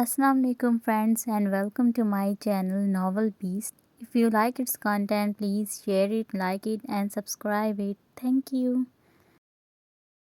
Assalamu alaikum friends and welcome to my channel Novel Beast. If you like its content, please share it, like it and subscribe it. Thank you.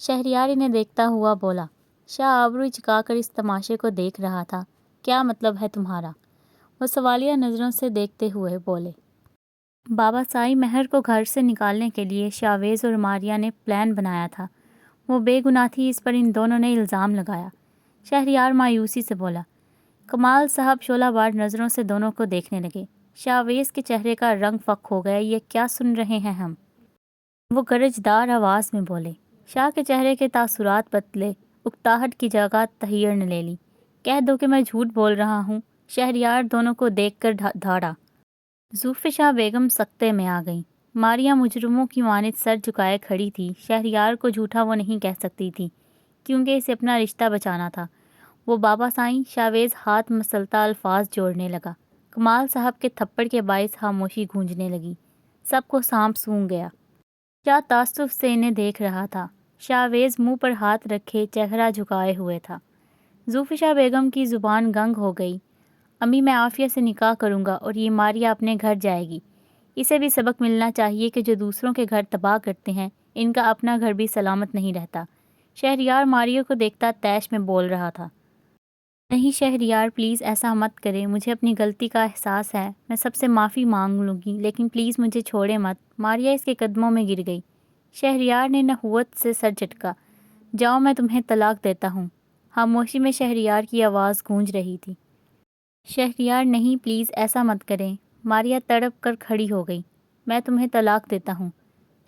Shahryar انہیں دیکھتا ہوا بولا۔ شاہ آبرو چکا کر اس تماشے کو دیکھ رہا تھا۔ کیا مطلب ہے تمہارا؟ وہ سوالیہ نظروں سے دیکھتے ہوئے بولے۔ بابا سائی مہر کو گھر سے نکالنے کے لیے شاویز اور ماریا نے پلان بنایا تھا۔ وہ بے گناہ تھی، اس پر ان دونوں نے الزام لگایا۔ شہریار مایوسی سے بولا۔ کمال صاحب شعلہ بار نظروں سے دونوں کو دیکھنے لگے۔ شاویز کے چہرے کا رنگ فک ہو گیا۔ یہ کیا سن رہے ہیں ہم؟ وہ گرجدار آواز میں بولے۔ شاہ کے چہرے کے تاثرات بدلے، اکتاہٹ کی جگہ تحیر نے لے لی۔ کہہ دو کہ میں جھوٹ بول رہا ہوں۔ شہریار دونوں کو دیکھ کر دھاڑا۔ زوفشا بیگم سکتے میں آ گئیں۔ ماریا مجرموں کی مانند سر جھکائے کھڑی تھی۔ شہریار کو جھوٹا وہ نہیں کہہ سکتی تھی کیونکہ اسے اپنا رشتہ بچانا تھا۔ وہ بابا سائیں، شاویز ہاتھ مسلتا الفاظ جوڑنے لگا۔ کمال صاحب کے تھپڑ کے باعث خاموشی گونجنے لگی۔ سب کو سانپ سونگھ گیا۔ شاہ تعصب سے انہیں دیکھ رہا تھا۔ شاویز منہ پر ہاتھ رکھے چہرہ جھکائے ہوئے تھا۔ زوفشا بیگم کی زبان گنگ ہو گئی۔ امی میں عافیہ سے نکاح کروں گا اور یہ ماریا اپنے گھر جائے گی۔ اسے بھی سبق ملنا چاہیے کہ جو دوسروں کے گھر تباہ کرتے ہیں ان کا اپنا گھر بھی سلامت نہیں رہتا۔ شہریار ماریا کو دیکھتا طیش میں بول رہا تھا۔ نہیں شہریار، پلیز ایسا مت کریں، مجھے اپنی غلطی کا احساس ہے، میں سب سے معافی مانگ لوں گی، لیکن پلیز مجھے چھوڑے مت۔ ماریا اس کے قدموں میں گر گئی۔ شہریار نے نحوست سے سر جھٹکا۔ جاؤ، میں تمہیں طلاق دیتا ہوں۔ خاموشی میں شہریار کی آواز گونج رہی تھی۔ شہریار نہیں، پلیز ایسا مت کریں۔ ماریا تڑپ کر کھڑی ہو گئی۔ میں تمہیں طلاق دیتا ہوں۔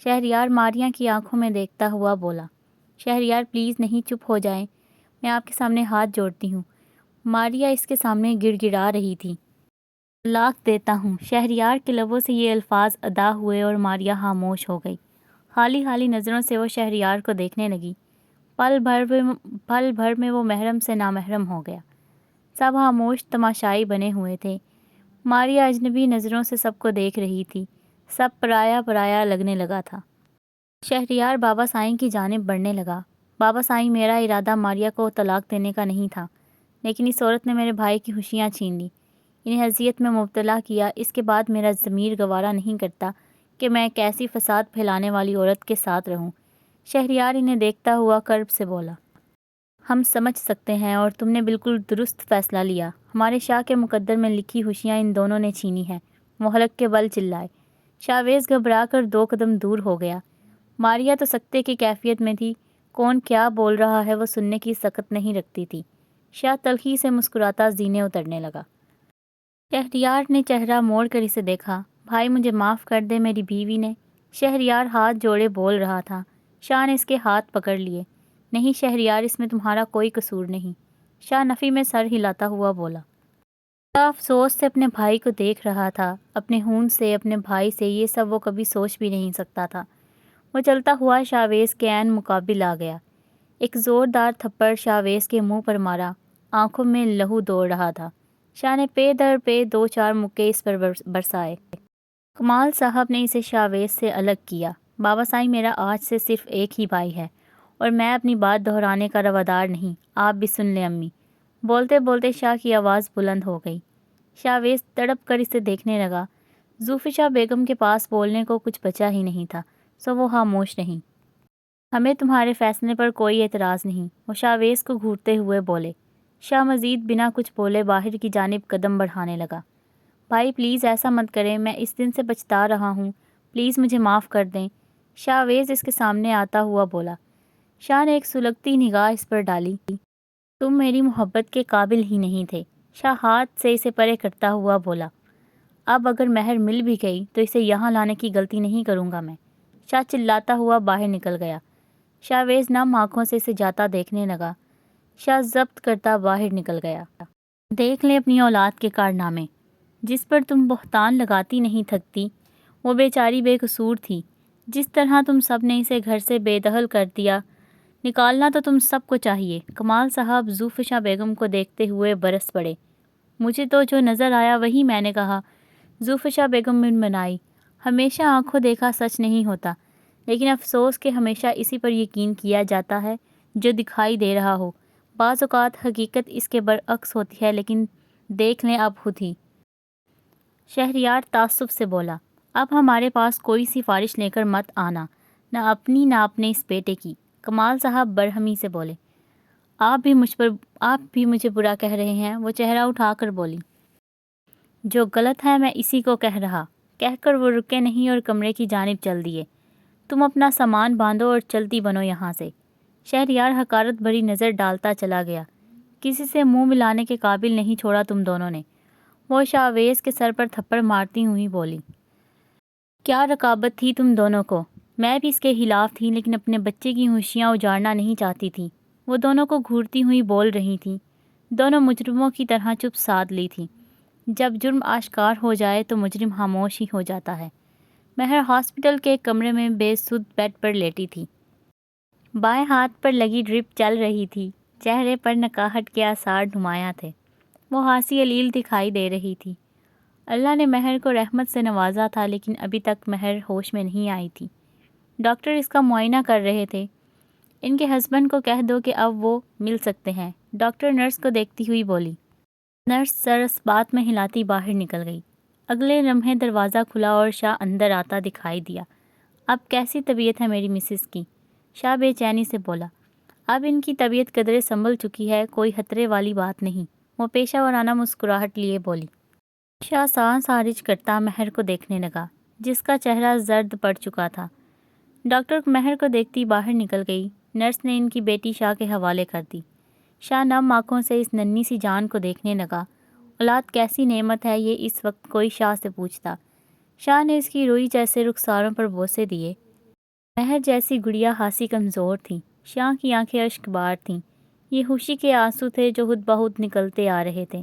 شہریار ماریا کی آنکھوں میں دیکھتا ہوا بولا۔ شہریار پلیز نہیں، چپ ہو جائیں، میں آپ کے سامنے ہاتھ جوڑتی ہوں۔ ماریا اس کے سامنے گڑ گڑا رہی تھی۔ طلاق دیتا ہوں۔ شہریار کے لبوں سے یہ الفاظ ادا ہوئے اور ماریا خاموش ہو گئی۔ خالی خالی نظروں سے وہ شہریار کو دیکھنے لگی۔ پل بھر میں وہ محرم سے نامحرم ہو گیا۔ سب خاموش تماشائی بنے ہوئے تھے۔ ماریا اجنبی نظروں سے سب کو دیکھ رہی تھی۔ سب پرایا پرایا لگنے لگا تھا۔ شہریار بابا سائیں کی جانب بڑھنے لگا۔ بابا سائیں، میرا ارادہ ماریا کو طلاق دینے کا نہیں تھا، لیکن اس عورت نے میرے بھائی کی خوشیاں چھین لی، انہیں اذیت میں مبتلا کیا۔ اس کے بعد میرا ضمیر گوارا نہیں کرتا کہ میں ایک ایسی فساد پھیلانے والی عورت کے ساتھ رہوں۔ شہریار انہیں دیکھتا ہوا کرب سے بولا۔ ہم سمجھ سکتے ہیں اور تم نے بالکل درست فیصلہ لیا۔ ہمارے شاہ کے مقدر میں لکھی خوشیاں ان دونوں نے چھینی ہیں۔ وہ حلق کے بل چلائے۔ شاویز گھبرا کر 2 قدم دور ہو گیا۔ ماریا تو سکتے کی کیفیت میں تھی۔ کون کیا بول رہا ہے وہ سننے کی سکت نہیں رکھتی تھی۔ شاہ تلخی سے مسکراتا زینے اترنے لگا۔ شہریار نے چہرہ موڑ کر اسے دیکھا۔ بھائی مجھے معاف کر دے، میری بیوی نے۔ شہریار ہاتھ جوڑے بول رہا تھا۔ شاہ نے اس کے ہاتھ پکڑ لیے۔ نہیں شہریار، اس میں تمہارا کوئی قصور نہیں۔ شاہ نفی میں سر ہلاتا ہوا بولا۔ شاہ افسوس سے اپنے بھائی کو دیکھ رہا تھا۔ اپنے خون سے، اپنے بھائی سے، یہ سب وہ کبھی سوچ بھی نہیں سکتا تھا۔ وہ چلتا ہوا شاویز کے عین مقابل آ گیا۔ ایک زوردار تھپڑ شاویز کے منہ پر مارا۔ آنکھوں میں لہو دوڑ رہا تھا۔ شاہ نے پے در پے 2-4 مکے اس پر برسائے۔ کمال صاحب نے اسے شاویز سے الگ کیا۔ بابا سائیں، میرا آج سے صرف ایک ہی بھائی ہے اور میں اپنی بات دہرانے کا روادار نہیں۔ آپ بھی سن لیں امی۔ بولتے بولتے شاہ کی آواز بلند ہو گئی۔ شاویز تڑپ کر اسے دیکھنے لگا۔ زوفشا بیگم کے پاس بولنے کو کچھ بچا ہی نہیں تھا، سو وہ خاموش نہیں۔ ہمیں تمہارے فیصلے پر کوئی اعتراض نہیں، وہ شاویز کو گھورتے ہوئے بولے۔ شاہ مزید بنا کچھ بولے باہر کی جانب قدم بڑھانے لگا۔ بھائی پلیز ایسا مت کریں، میں اس دن سے پچھتا رہا ہوں، پلیز مجھے معاف کر دیں۔ شاویز اس کے سامنے آتا ہوا بولا۔ شاہ نے ایک سلگتی نگاہ اس پر ڈالی۔ تم میری محبت کے قابل ہی نہیں تھے۔ شاہ ہاتھ سے اسے پرے کرتا ہوا بولا۔ اب اگر مہر مل بھی گئی تو اسے یہاں لانے کی غلطی نہیں کروں گا میں۔ شاہ چلاتا ہوا باہر نکل گیا۔ شاویز نم آنکھوں سے اسے جاتا دیکھنے لگا۔ شاہ ضبط کرتا باہر نکل گیا۔ دیکھ لیں اپنی اولاد کے کارنامے، جس پر تم بہتان لگاتی نہیں تھکتی، وہ بیچاری بے قصور تھی۔ جس طرح تم سب نے اسے گھر سے بے دخل کر دیا، نکالنا تو تم سب کو چاہیے۔ کمال صاحب زوفشا بیگم کو دیکھتے ہوئے برس پڑے۔ مجھے تو جو نظر آیا وہی میں نے کہا۔ زوفشا بیگم منمنائی۔ ہمیشہ آنکھوں دیکھا سچ نہیں ہوتا، لیکن افسوس کہ ہمیشہ اسی پر یقین کیا جاتا ہے جو دکھائی دے رہا ہو۔ بعض اوقات حقیقت اس کے برعکس ہوتی ہے، لیکن دیکھ لیں اب خود ہی۔ شہریار تعصب سے بولا۔ اب ہمارے پاس کوئی سفارش لے کر مت آنا، نہ اپنی نہ اپنے اس بیٹے کی۔ کمال صاحب برہمی سے بولے، آپ بھی مجھے برا کہہ رہے ہیں؟ وہ چہرہ اٹھا کر بولی، جو غلط ہے میں اسی کو کہہ رہا۔ کہہ کر وہ رکے نہیں اور کمرے کی جانب چل دیے۔ تم اپنا سامان باندھو اور چلتی بنو یہاں سے۔ شہریار حقارت بھری نظر ڈالتا چلا گیا۔ کسی سے منہ ملانے کے قابل نہیں چھوڑا تم دونوں نے۔ وہ شاویز کے سر پر تھپڑ مارتی ہوئی بولی، کیا رقابت تھی تم دونوں کو؟ میں بھی اس کے خلاف تھی، لیکن اپنے بچے کی خوشیاں اجاڑنا نہیں چاہتی تھی۔ وہ دونوں کو گھورتی ہوئی بول رہی تھیں۔ دونوں مجرموں کی طرح چپ سادھ لی تھی۔ جب جرم آشکار ہو جائے تو مجرم خاموش ہی ہو جاتا ہے۔ مہر ہاسپٹل کے ایک کمرے میں بے سدھ بیڈ پر لیٹی تھی۔ بائیں ہاتھ پر لگی ڈرپ چل رہی تھی۔ چہرے پر نکاہٹ کے آثار نمایاں تھے۔ وہ ہنسی علیل دکھائی دے رہی تھی۔ اللہ نے مہر کو رحمت سے نوازا تھا، لیکن ابھی تک مہر ہوش میں نہیں آئی تھی۔ ڈاکٹر اس کا معائنہ کر رہے تھے۔ ان کے ہسبینڈ کو کہہ دو کہ اب وہ مل سکتے ہیں، ڈاکٹر نرس کو دیکھتی ہوئی بولی۔ نرس سر اس بات میں ہلاتی باہر نکل گئی۔ اگلے لمحے دروازہ کھلا اور شاہ اندر آتا دکھائی دیا۔ اب کیسی طبیعت ہے میری مسز کی؟ شاہ بے چینی سے بولا۔ اب ان کی طبیعت قدرے سنبھل چکی ہے، کوئی خطرے والی بات نہیں۔ وہ پیشہ ورانہ مسکراہٹ لیے بولی۔ شاہ سانس خارج کرتا مہر کو دیکھنے لگا، جس کا چہرہ زرد پڑ چکا تھا۔ ڈاکٹر مہر کو دیکھتی باہر نکل گئی۔ نرس نے ان کی بیٹی شاہ کے حوالے کر دی۔ شاہ نم آنکھوں سے اس ننھی سی جان کو دیکھنے لگا۔ اولاد کیسی نعمت ہے، یہ اس وقت کوئی شاہ سے پوچھتا۔ شاہ نے اس کی روئی جیسے رخساروں پر بوسے دیے۔ مہر جیسی گڑیا خاصی کمزور تھی۔ شاہ کی آنکھیں اشک بار تھیں۔ یہ خوشی کے آنسو تھے جو خود بخود نکلتے آ رہے تھے۔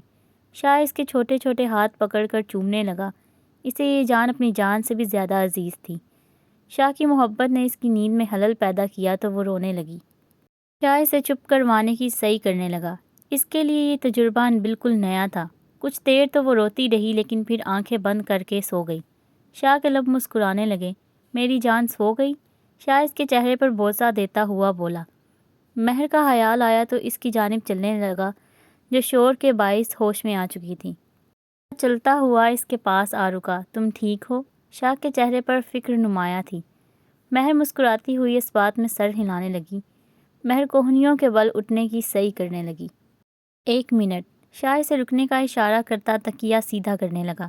شاہ اس کے چھوٹے چھوٹے ہاتھ پکڑ کر چومنے لگا۔ اسے یہ جان اپنی جان سے بھی زیادہ عزیز تھی۔ شاہ کی محبت نے اس کی نیند میں خلل پیدا کیا تو وہ رونے لگی۔ شاہ اسے چپ کروانے کی صحیح کرنے لگا۔ اس کے لیے یہ تجربہ بالکل نیا تھا۔ کچھ دیر تو وہ روتی رہی، لیکن پھر آنکھیں بند کر کے سو گئی۔ شاہ کے لب مسکرانے لگے۔ میری جان سو گئی؟ شاہ اس کے چہرے پر بوسہ دیتا ہوا بولا۔ مہر کا خیال آیا تو اس کی جانب چلنے لگا، جو شور کے باعث ہوش میں آ چکی تھی۔ چلتا ہوا اس کے پاس آ رکا۔ تم ٹھیک ہو؟ شاہ کے چہرے پر فکر نمایاں تھی۔ مہر مسکراتی ہوئی اس بات میں سر ہلانے لگی۔ مہر کوہنیوں کے بل اٹھنے کی صحیح کرنے لگی۔ 1 منٹ۔ شاہ اسے رکنے کا اشارہ کرتا تکیہ سیدھا کرنے لگا۔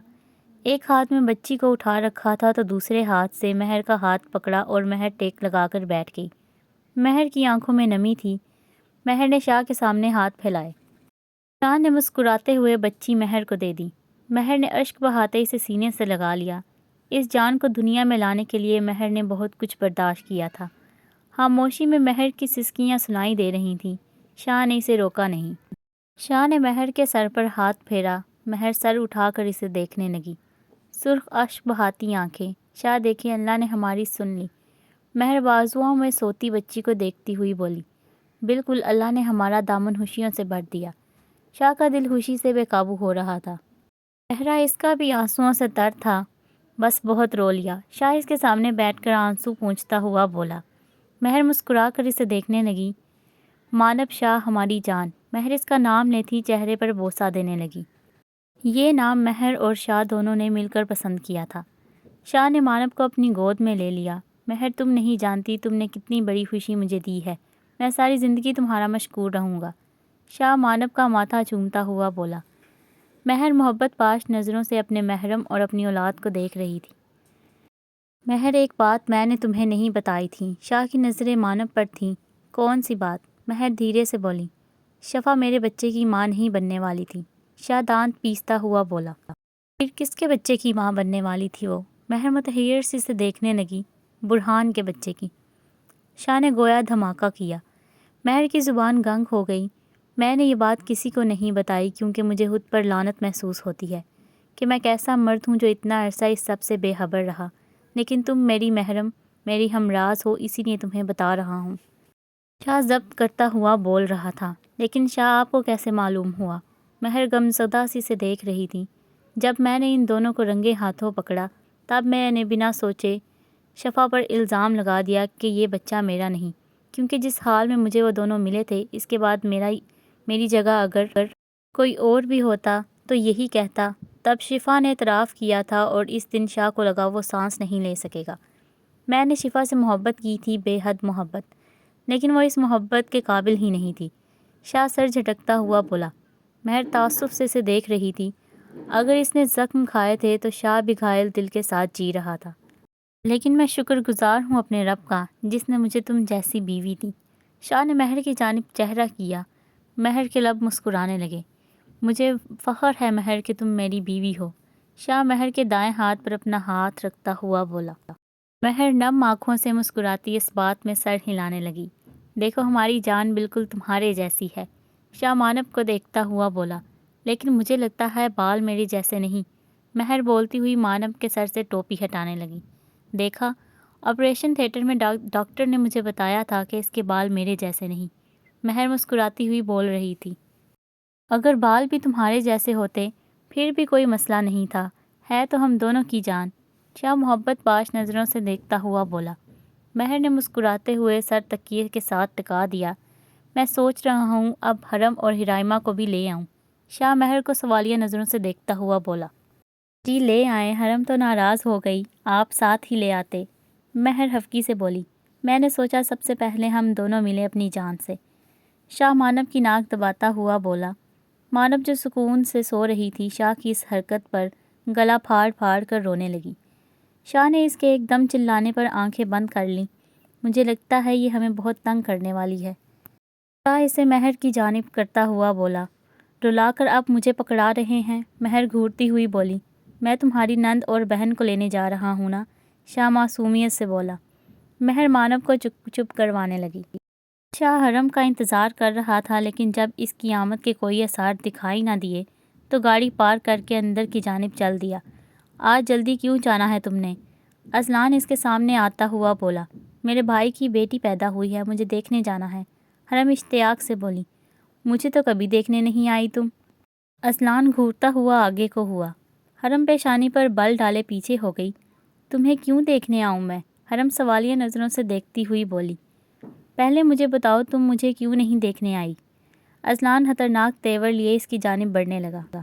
ایک ہاتھ میں بچی کو اٹھا رکھا تھا تو دوسرے ہاتھ سے مہر کا ہاتھ پکڑا اور مہر ٹیک لگا کر بیٹھ گئی۔ مہر کی آنکھوں میں نمی تھی۔ مہر نے شاہ کے سامنے ہاتھ پھیلائے۔ شاہ نے مسکراتے ہوئے بچی مہر کو دے دی۔ مہر نے اشک بہاتے اسے سینے سے لگا لیا۔ اس جان کو دنیا میں لانے کے لیے مہر نے بہت کچھ برداشت کیا تھا۔ خاموشی میں مہر کی سسکیاں سنائی دے رہی تھیں۔ شاہ نے اسے روکا نہیں۔ شاہ نے مہر کے سر پر ہاتھ پھیرا۔ مہر سر اٹھا کر اسے دیکھنے لگی۔ سرخ اشک بہاتی آنکھیں۔ شاہ دیکھے اللہ نے ہماری سن لی۔ مہر بازوؤں میں سوتی بچی کو دیکھتی ہوئی بولی، بالکل اللہ نے ہمارا دامن خوشیوں سے بھر دیا۔ شاہ کا دل خوشی سے بے قابو ہو رہا تھا۔ چہرہ اس کا بھی آنسوؤں سے تر تھا۔ بس بہت رو لیا۔ شاہ اس کے سامنے بیٹھ کر آنسو پونچھتا ہوا بولا۔ مہر مسکرا کر اسے دیکھنے لگی۔ مانب شاہ ہماری جان۔ مہر اس کا نام لیتی چہرے پر بوسہ دینے لگی۔ یہ نام مہر اور شاہ دونوں نے مل کر پسند کیا تھا۔ شاہ نے مانب کو اپنی گود میں لے لیا۔ مہر تم نہیں جانتی تم نے کتنی بڑی خوشی مجھے دی ہے۔ میں ساری زندگی تمہارا مشکور رہوں گا۔ شاہ مانب کا ماتھا چومتا ہوا بولا۔ مہر محبت پاش نظروں سے اپنے محرم اور اپنی اولاد کو دیکھ رہی تھی۔ مہر ایک بات میں نے تمہیں نہیں بتائی تھی۔ شاہ کی نظریں مانب پر تھیں۔ کون سی بات؟ مہر دھیرے سے بولی۔ شفا میرے بچے کی ماں نہیں بننے والی تھی۔ شاہ دانت پیستا ہوا بولا۔ پھر کس کے بچے کی ماں بننے والی تھی وہ؟ مہر متحیر سی سے دیکھنے لگی۔ برہان کے بچے کی۔ شاہ نے گویا دھماکہ کیا۔ مہر کی زبان گنگ ہو گئی۔ میں نے یہ بات کسی کو نہیں بتائی کیونکہ مجھے خود پر لعنت محسوس ہوتی ہے کہ میں کیسا مرد ہوں جو اتنا عرصہ اس سب سے بے خبر رہا، لیکن تم میری محرم، میری ہمراز ہو، اسی لیے تمہیں بتا رہا ہوں۔ شاہ ضبط کرتا ہوا بول رہا تھا، لیکن شاہ آپ کو کیسے معلوم ہوا؟ مہر غمزدہ سی سے دیکھ رہی تھی۔ جب میں نے ان دونوں کو رنگے ہاتھوں پکڑا تب میں نے بنا سوچے شفا پر الزام لگا دیا کہ یہ بچہ میرا نہیں، کیونکہ جس حال میں مجھے وہ دونوں ملے تھے، اس کے بعد میری جگہ اگر کوئی اور بھی ہوتا تو یہی کہتا۔ تب شفا نے اعتراف کیا تھا اور اس دن شاہ کو لگا وہ سانس نہیں لے سکے گا۔ میں نے شفا سے محبت کی تھی، بے حد محبت۔ لیکن وہ اس محبت کے قابل ہی نہیں تھی۔ شاہ سر جھٹکتا ہوا بولا۔ مہر تعصب سے اسے دیکھ رہی تھی۔ اگر اس نے زخم کھائے تھے تو شاہ بھی گھائل دل کے ساتھ جی رہا تھا۔ لیکن میں شکر گزار ہوں اپنے رب کا جس نے مجھے تم جیسی بیوی دی۔ شاہ نے مہر کی جانب چہرہ کیا۔ مہر کے لب مسکرانے لگے۔ مجھے فخر ہے مہر کہ تم میری بیوی ہو۔ شاہ مہر کے دائیں ہاتھ پر اپنا ہاتھ رکھتا ہوا بولا۔ مہر نم آنکھوں سے مسکراتی اس بات میں سر ہلانے لگی۔ دیکھو ہماری جان بالکل تمہارے جیسی ہے۔ شاہ مانب کو دیکھتا ہوا بولا۔ لیکن مجھے لگتا ہے بال میرے جیسے نہیں۔ مہر بولتی ہوئی مانب کے سر سے ٹوپی ہٹانے لگی۔ دیکھا، آپریشن تھیٹر میں ڈاکٹر نے مجھے بتایا تھا کہ اس کے بال میرے جیسے نہیں۔ مہر مسکراتی ہوئی بول رہی تھی۔ اگر بال بھی تمہارے جیسے ہوتے پھر بھی کوئی مسئلہ نہیں تھا، ہے تو ہم دونوں کی جان۔ شاہ محبت باش نظروں سے دیکھتا ہوا بولا۔ مہر نے مسکراتے ہوئے سر تکیے کے ساتھ ٹکا دیا۔ میں سوچ رہا ہوں اب حرم اور حرائمہ کو بھی لے آؤں۔ شاہ مہر کو سوالیہ نظروں سے دیکھتا ہوا بولا۔ جی لے آئیں، حرم تو ناراض ہو گئی، آپ ساتھ ہی لے آتے۔ مہر حفقی سے بولی۔ میں نے سوچا سب سے پہلے ہم دونوں ملے اپنی جان سے۔ شاہ مانب کی ناک دباتا ہوا بولا۔ مانب جو سکون سے سو رہی تھی شاہ کی اس حرکت پر گلا پھاڑ پھاڑ کر رونے لگی۔ شاہ نے اس کے ایک دم چلانے پر آنکھیں بند کر لیں۔ مجھے لگتا ہے یہ ہمیں بہت تنگ کرنے والی ہے۔ شاہ اسے مہر کی جانب کرتا ہوا بولا۔ رلا کر اب مجھے پکڑا رہے ہیں؟ مہر گھورتی ہوئی بولی۔ میں تمہاری نند اور بہن کو لینے جا رہا ہوں نا، شاہ معصومیت سے بولا۔ مہر مانب کو چپ کروانے لگی۔ شاہ حرم کا انتظار کر رہا تھا لیکن جب اس کی آمد کے کوئی آثار دکھائی نہ دیے تو گاڑی پارک کر کے اندر کی جانب چل دیا۔ آج جلدی کیوں جانا ہے تم نے؟ اذلان اس کے سامنے آتا ہوا بولا۔ میرے بھائی کی بیٹی پیدا ہوئی ہے، مجھے دیکھنے جانا ہے۔ حرم اشتیاق سے بولی۔ مجھے تو کبھی دیکھنے نہیں آئی تم۔ اذلان گھورتا ہوا آگے کو ہوا۔ حرم پیشانی پر بل ڈالے پیچھے ہو گئی۔ تمہیں کیوں دیکھنے آؤں میں؟ حرم سوالیہ نظروں سے دیکھتی ہوئی بولی۔ پہلے مجھے بتاؤ تم مجھے کیوں نہیں دیکھنے آئی؟ اذلان خطرناک تیور لیے اس کی جانب بڑھنے لگا۔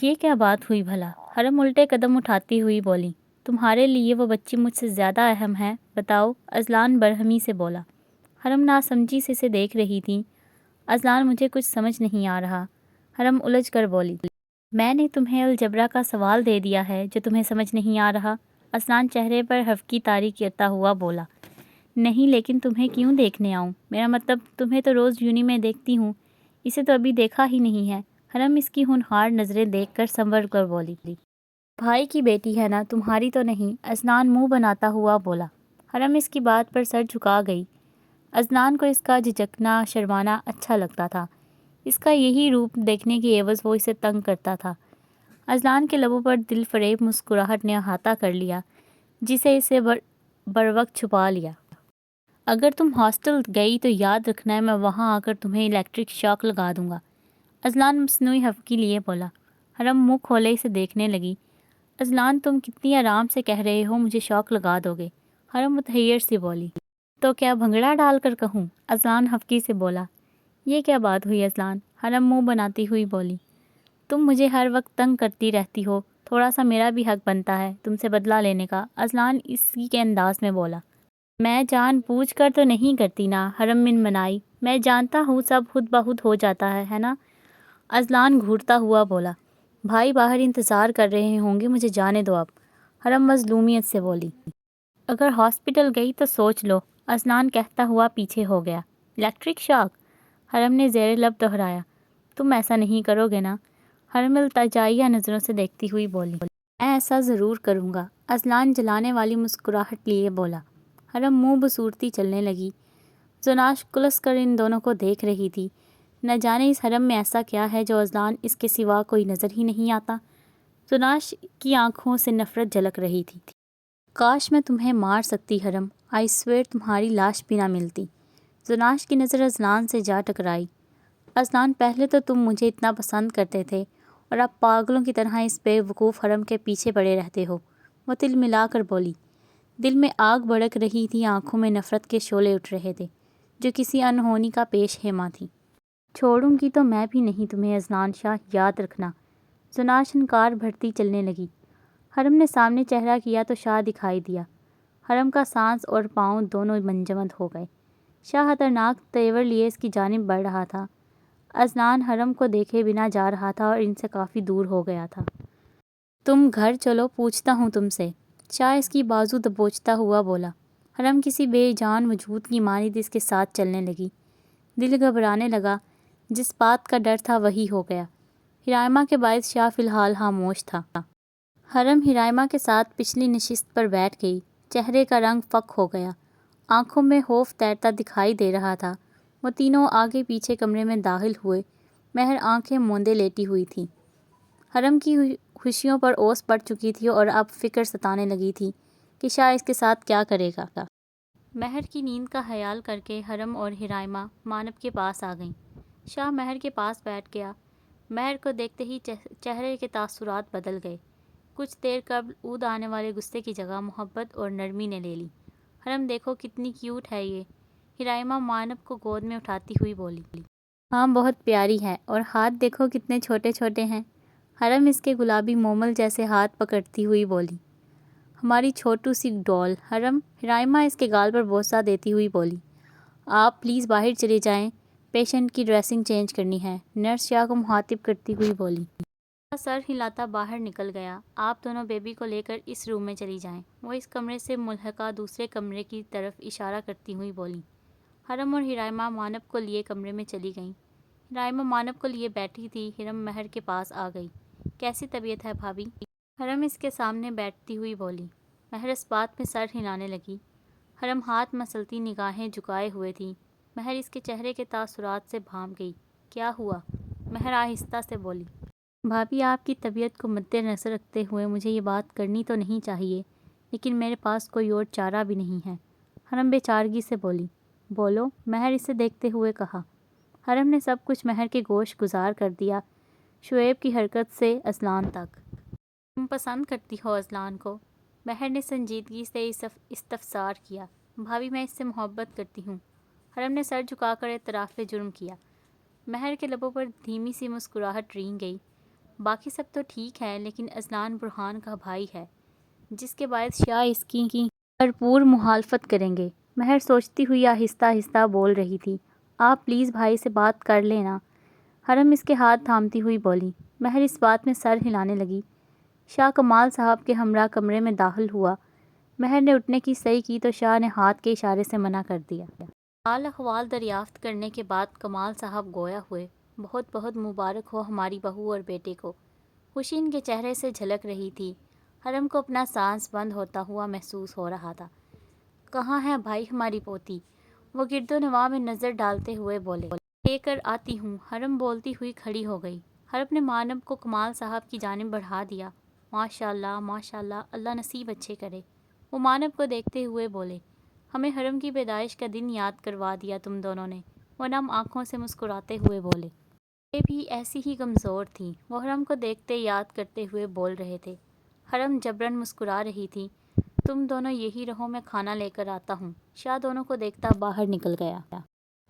یہ کیا بات ہوئی بھلا؟ حرم الٹے قدم اٹھاتی ہوئی بولی۔ تمہارے لیے وہ بچی مجھ سے زیادہ اہم ہے، بتاؤ؟ اذلان برہمی سے بولا۔ حرم ناسمجھی سے اسے دیکھ رہی تھی۔ اذلان مجھے کچھ سمجھ نہیں آ رہا، حرم الجھ کر بولی۔ میں نے تمہیں الجبرا کا سوال دے دیا ہے جو تمہیں سمجھ نہیں آ رہا؟ اذلان چہرے پر حفقی طاری کرتا ہوا بولا۔ نہیں، لیکن تمہیں کیوں دیکھنے آؤں؟ میرا مطلب تمہیں تو روز یونی میں دیکھتی ہوں، اسے تو ابھی دیکھا ہی نہیں ہے۔ حرم اس کی ہونہار نظریں دیکھ کر سنور کر بولی۔ بھائی کی بیٹی ہے نا، تمہاری تو نہیں، اذلان منہ بناتا ہوا بولا۔ حرم اس کی بات پر سر جھکا گئی۔ اذلان کو اس کا جھجکنا شرمانا اچھا لگتا تھا۔ اس کا یہی روپ دیکھنے کی عوض وہ اسے تنگ کرتا تھا۔ اذلان کے لبوں پر دل فریب مسکراہٹ نے احاطہ کر لیا جسے اسے بروقت چھپا لیا۔ اگر تم ہاسٹل گئی تو یاد رکھنا ہے میں وہاں آ کر تمہیں الیکٹرک شاک لگا دوں گا، اذلان مصنوعی حفقی لیے بولا۔ حرم منہ کھولے اسے دیکھنے لگی۔ اذلان تم کتنی آرام سے کہہ رہے ہو مجھے شاک لگا دو گے، حرم متحیر سی بولی۔ تو کیا بھنگڑا ڈال کر کہوں؟ اذلان حفقی سے بولا۔ یہ کیا بات ہوئی اذلان؟ حرم منہ بناتی ہوئی بولی۔ تم مجھے ہر وقت تنگ کرتی رہتی ہو، تھوڑا سا میرا بھی حق بنتا ہے تم سے بدلہ لینے کا، اذلان اسی کے انداز میں بولا۔ میں جان بوجھ کر تو نہیں کرتی نا، حرم من منائی، میں جانتا ہوں سب خود بخود ہو جاتا ہے نا، اذلان گھورتا ہوا بولا۔ بھائی باہر انتظار کر رہے ہوں گے، مجھے جانے دو اب، حرم مظلومیت سے بولی۔ اگر ہاسپٹل گئی تو سوچ لو، اذلان کہتا ہوا پیچھے ہو گیا۔ Electric shock? حرم نے زیر لب دہرایا۔ تم ایسا نہیں کرو گے نا، حرم التجائیہ نظروں سے دیکھتی ہوئی بولی۔ میں ایسا ضرور کروں گا، اذلان جلانے والی مسکراہٹ لیے بولا۔ حرم منہ بصورتی چلنے لگی۔ زناش کلس کر ان دونوں کو دیکھ رہی تھی۔ نہ جانے اس حرم میں ایسا کیا ہے جو اذلان اس کے سوا کوئی نظر ہی نہیں آتا۔ زناش کی آنکھوں سے نفرت جھلک رہی تھی۔ کاش میں تمہیں مار سکتی حرم، آئی سویئر تمہاری لاش بھی نہ ملتی۔ زناش کی نظر اذلان سے جا ٹکرائی۔ اذلان پہلے تو تم مجھے اتنا پسند کرتے تھے اور اب پاگلوں کی طرح اس بے وقوف حرم کے پیچھے پڑے رہتے ہو، وہ تل ملا کر بولی۔ دل میں آگ بھڑک رہی تھی، آنکھوں میں نفرت کے شعلے اٹھ رہے تھے جو کسی انہونی کا پیش خیمہ تھی۔ چھوڑوں گی تو میں بھی نہیں تمہیں اذلان شاہ، یاد رکھنا۔ زناش انکار بھرتی چلنے لگی۔ حرم نے سامنے چہرہ کیا تو شاہ دکھائی دیا۔ حرم کا سانس اور پاؤں دونوں منجمد ہو گئے۔ شاہ خطرناک تیور لیے اس کی جانب بڑھ رہا تھا۔ اذلان حرم کو دیکھے بنا جا رہا تھا اور ان سے کافی دور ہو گیا تھا۔ تم گھر چلو، پوچھتا ہوں تم سے، شاہ اس کی بازو دبوچتا ہوا بولا۔ حرم کسی بے جان وجود کی مانند اس کے ساتھ چلنے لگی۔ دل گھبرانے لگا، جس بات کا ڈر تھا وہی ہو گیا۔ ہرائمہ کے باعث شاہ فی الحال خاموش تھا۔ حرم ہرائمہ کے ساتھ پچھلی نشست پر بیٹھ گئی۔ چہرے کا رنگ فک ہو گیا، آنکھوں میں خوف تیرتا دکھائی دے رہا تھا۔ وہ تینوں آگے پیچھے کمرے میں داخل ہوئے۔ مہر آنکھیں موندے لیٹی ہوئی تھی۔ حرم کی خوشیوں پر اوس پڑ چکی تھی اور اب فکر ستانے لگی تھی کہ شاہ اس کے ساتھ کیا کرے گا۔ مہر کی نیند کا خیال کر کے حرم اور ہرائمہ مانب کے پاس آ گئیں۔ شاہ مہر کے پاس بیٹھ گیا۔ مہر کو دیکھتے ہی چہرے کے تاثرات بدل گئے۔ کچھ دیر قبل اود آنے والے غصے کی جگہ محبت اور نرمی نے لے لی۔ حرم دیکھو کتنی کیوٹ ہے یہ، ہرائمہ مانب کو گود میں اٹھاتی ہوئی بولی۔ ہاں بہت پیاری ہے، اور ہاتھ دیکھو کتنے چھوٹے چھوٹے ہیں۔ حرم اس کے گلابی مومل جیسے ہاتھ پکڑتی ہوئی بولی۔ ہماری چھوٹو سی ڈول حرم، ہرائمہ اس کے گال پر بوسہ دیتی ہوئی بولی۔ آپ پلیز باہر چلے جائیں، پیشنٹ کی ڈریسنگ چینج کرنی ہے، نرس شاہ کو مخاطب کرتی ہوئی بولی۔ سر ہلاتا باہر نکل گیا۔ آپ دونوں بیبی کو لے کر اس روم میں چلی جائیں، وہ اس کمرے سے ملحقہ دوسرے کمرے کی طرف اشارہ کرتی ہوئی بولی۔ حرم اور ہرائمہ مانب کو لیے کمرے میں چلی گئیں۔ ہرائمہ مانب کو لیے بیٹھی تھی۔ حرم مہر کے پاس آ گئی۔ کیسی طبیعت ہے بھابھی؟ حرم اس کے سامنے بیٹھتی ہوئی بولی۔ مہر اس بات میں سر ہلانے لگی۔ حرم ہاتھ مسلتی نگاہیں جھکائے ہوئے تھی۔ مہر اس کے چہرے کے تاثرات سے بھانپ گئی۔ کیا ہوا؟ مہر آہستہ سے بولی۔ بھابھی آپ کی طبیعت کو مد نظر رکھتے ہوئے مجھے یہ بات کرنی تو نہیں چاہیے، لیکن میرے پاس کوئی اور چارہ بھی نہیں ہے۔ حرم بے چارگی سے بولی۔ بولو، مہر اسے دیکھتے ہوئے کہا۔ حرم نے سب کچھ مہر کے گوش گزار کر دیا، شعیب کی حرکت سے اذلان تک۔ تم پسند کرتی ہو اذلان کو؟ مہر نے سنجیدگی سے استفسار کیا۔ بھابھی میں اس سے محبت کرتی ہوں۔ حرم نے سر جھکا کر اعتراف جرم کیا۔ مہر کے لبوں پر دھیمی سی مسکراہٹ رینگ گئی۔ باقی سب تو ٹھیک ہے، لیکن اذلان برہان کا بھائی ہے، جس کے باعث شاہ اس کی بھرپور مخالفت کریں گے۔ مہر سوچتی ہوئی آہستہ آہستہ بول رہی تھی۔ آپ پلیز بھائی سے بات کر لینا۔ حرم اس کے ہاتھ تھامتی ہوئی بولی۔ مہر اس بات میں سر ہلانے لگی۔ شاہ کمال صاحب کے ہمراہ کمرے میں داخل ہوا۔ مہر نے اٹھنے کی صحیح کی تو شاہ نے ہاتھ کے اشارے سے منع کر دیا۔ حال احوال دریافت کرنے کے بعد کمال صاحب گویا ہوئے۔ بہت بہت مبارک ہو ہماری بہو اور بیٹے کو۔ خوشی ان کے چہرے سے جھلک رہی تھی۔ حرم کو اپنا سانس بند ہوتا ہوا محسوس ہو رہا تھا۔ کہاں ہے بھائی ہماری پوتی؟ وہ گرد و نواح میں نظر ڈالتے ہوئے بولے۔ لے کر آتی ہوں۔ حرم بولتی ہوئی کھڑی ہو گئی۔ حرم نے مانب کو کمال صاحب کی جانب بڑھا دیا۔ ماشاءاللہ ماشاءاللہ، اللہ نصیب اچھے کرے۔ وہ مانب کو دیکھتے ہوئے بولے۔ ہمیں حرم کی پیدائش کا دن یاد کروا دیا تم دونوں نے۔ وہ نم آنکھوں سے مسکراتے ہوئے بولے۔ یہ بھی ایسی ہی کمزور تھیں۔ وہ حرم کو دیکھتے یاد کرتے ہوئے بول رہے تھے۔ حرم جبراً مسکرا رہی تھی۔ تم دونوں یہی رہو، میں کھانا لے کر آتا ہوں۔ شاہ دونوں کو دیکھتا باہر نکل گیا۔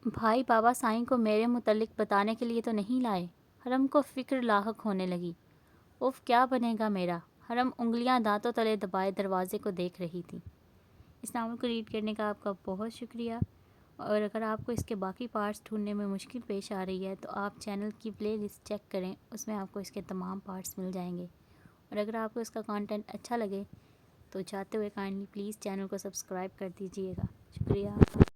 بھائی بابا سائیں کو میرے متعلق بتانے کے لیے تو نہیں لائے؟ حرم کو فکر لاحق ہونے لگی۔ اف کیا بنے گا میرا؟ حرم انگلیاں دانتوں تلے دبائے دروازے کو دیکھ رہی تھی۔ اس ناول کو ریڈ کرنے کا آپ کا بہت شکریہ، اور اگر آپ کو اس کے باقی پارٹس ڈھونڈنے میں مشکل پیش آ رہی ہے تو آپ چینل کی پلے لسٹ چیک کریں، اس میں آپ کو اس کے تمام پارٹس مل جائیں گے۔ اور اگر آپ کو اس کا کانٹینٹ اچھا لگے تو چاہتے ہوئے کائنڈلی پلیز چینل کو سبسکرائب کر دیجیے گا۔ شکریہ۔